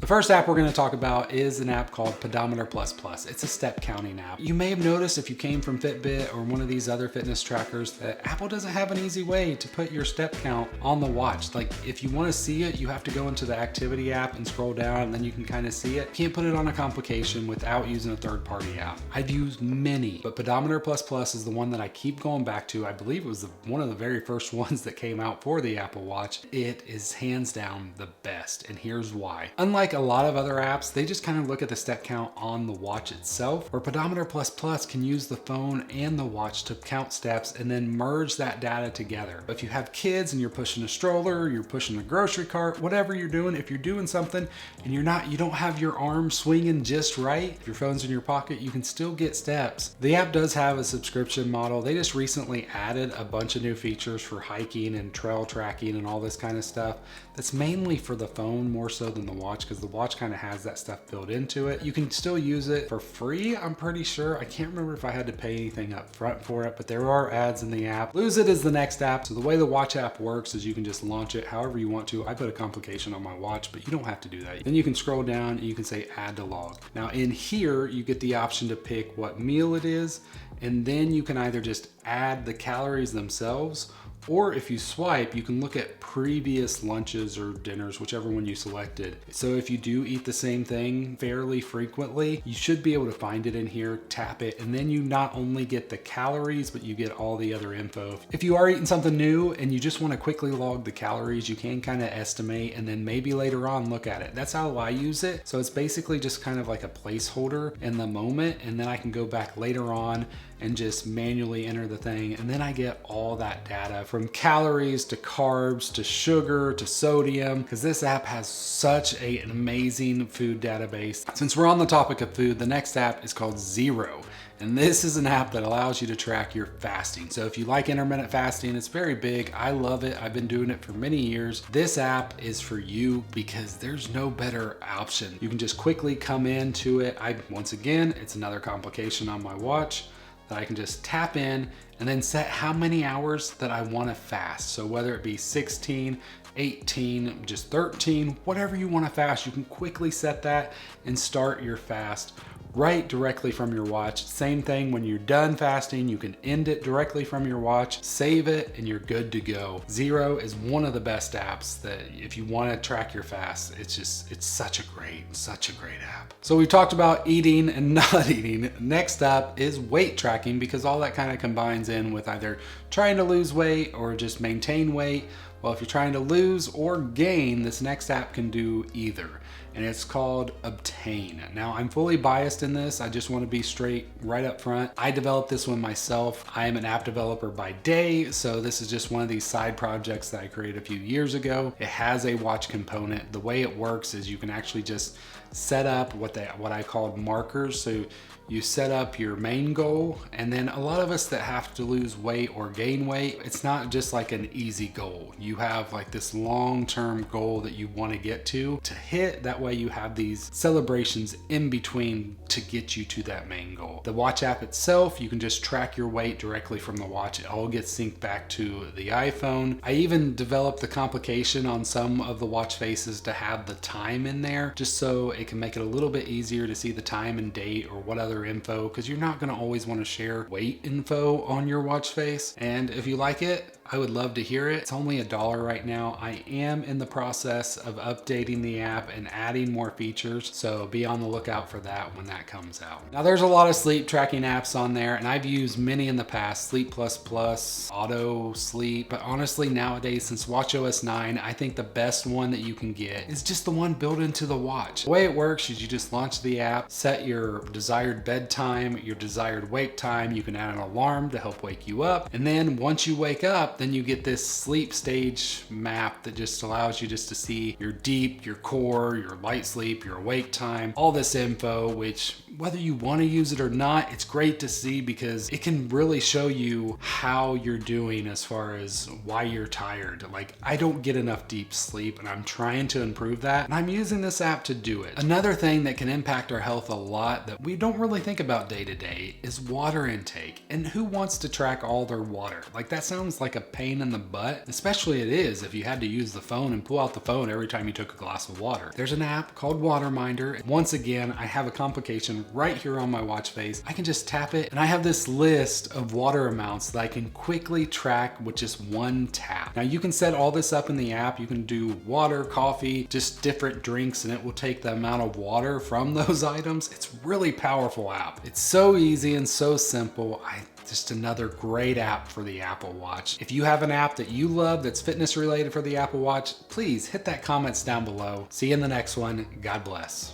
first app we're going to talk about is an app called Pedometer++. It's a step counting app. You may have noticed if you came from Fitbit or one of these other fitness trackers that Apple doesn't have an easy way to put your step count on the watch. Like if you want to see it, you have to go into the activity app and scroll down and then you can kind of see it. You can't put it on a complication without using a third-party app. I've used many, but Pedometer++ is the one that I keep going back to. I believe it was one of the very first ones that came out for the Apple Watch. It is hands down the best, and here's why. Unlike a lot of other apps, they just kind of look at the step count on the watch itself, where Pedometer++ can use the phone and the watch to count steps and then merge that data together. If you have kids and you're pushing a stroller, you're pushing a grocery cart, whatever you're doing, if you're doing something and you don't have your arm swinging just right, if your phone's in your pocket, you can still get steps. The app does have a subscription model. They just recently added a bunch of new features for hiking and trail tracking and all this kind of stuff. That's mainly for the phone more so than the watch, because the watch kind of has that stuff built into it. You can still use it for free, I'm pretty sure. I can't remember if I had to pay anything up front for it, but there are ads in the app. Lose It is the next app. So the way the watch app works is you can just launch it however you want to. I put a complication on my watch, but you don't have to do that. Then you can scroll down and you can say add to log. Now in here, you get the option to pick what meal it is, and then you can either just add the calories themselves, or if you swipe, you can look at previous lunches or dinners, whichever one you selected. So if you do eat the same thing fairly frequently, you should be able to find it in here, tap it, and then you not only get the calories, but you get all the other info. If you are eating something new and you just want to quickly log the calories, you can kind of estimate and then maybe later on look at it. That's how I use it. So it's basically just kind of like a placeholder in the moment, and then I can go back later on and just manually enter the thing, and then I get all that data from calories to carbs to sugar to sodium, because this app has such an amazing food database. Since we're on the topic of food, the next app is called Zero. And this is an app that allows you to track your fasting. So if you like intermittent fasting, it's very big. I love it. I've been doing it for many years. This app is for you because there's no better option. You can just quickly come into it. Once again, it's another complication on my watch that I can just tap in and then set how many hours that I want to fast. So whether it be 16, 18, just 13, whatever you want to fast, you can quickly set that and start your fast right directly from your watch. Same thing when you're done fasting, you can end it directly from your watch, save it, and you're good to go. Zero is one of the best apps that if you want to track your fast, it's such a great app. So we've talked about eating and not eating. Next up is weight tracking, because all that kind of combines in with either trying to lose weight or just maintain weight. Well, if you're trying to lose or gain, this next app can do either, and it's called Obtain. Now, I'm fully biased in this. I just want to be straight right up front. I developed this one myself. I am an app developer by day, so this is just one of these side projects that I created a few years ago. It has a watch component. The way it works is you can actually just set up what I called markers. So you set up your main goal, and then a lot of us that have to lose weight or gain weight, it's not just like an easy goal. You have like this long-term goal that you want to get to hit. That way you have these celebrations in between to get you to that main goal. The watch app itself, you can just track your weight directly from the watch. It all gets synced back to the iPhone. I even developed the complication on some of the watch faces to have the time in there, just so it can make it a little bit easier to see the time and date or what other info, because you're not going to always want to share weight info on your watch face. And if you like it, I would love to hear it. It's only $1 right now. I am in the process of updating the app and adding more features, so be on the lookout for that when that comes out. Now, there's a lot of sleep tracking apps on there, and I've used many in the past, Sleep++, Auto Sleep, but honestly nowadays, since watchOS 9, I think the best one that you can get is just the one built into the watch. The way it works is you just launch the app, set your desired bedtime, your desired wake time. You can add an alarm to help wake you up, and then once you wake up, then you get this sleep stage map that just allows you just to see your deep, your core, your light sleep, your awake time, all this info, which whether you want to use it or not, it's great to see because it can really show you how you're doing as far as why you're tired. Like, I don't get enough deep sleep and I'm trying to improve that, and I'm using this app to do it. Another thing that can impact our health a lot that we don't really think about day to day is water intake. And who wants to track all their water? Like, that sounds like a pain in the butt, especially it is if you had to use the phone and pull out the phone every time you took a glass of water. There's an app called WaterMinder. Once again, I have a complication right here on my watch face. I can just tap it and I have this list of water amounts that I can quickly track with just one tap. Now you can set all this up in the app. You can do water, coffee, just different drinks, and it will take the amount of water from those items. It's really powerful app. It's so easy and so simple. Just another great app for the Apple Watch. If you have an app that you love that's fitness related for the Apple Watch, please hit that comments down below. See you in the next one. God bless.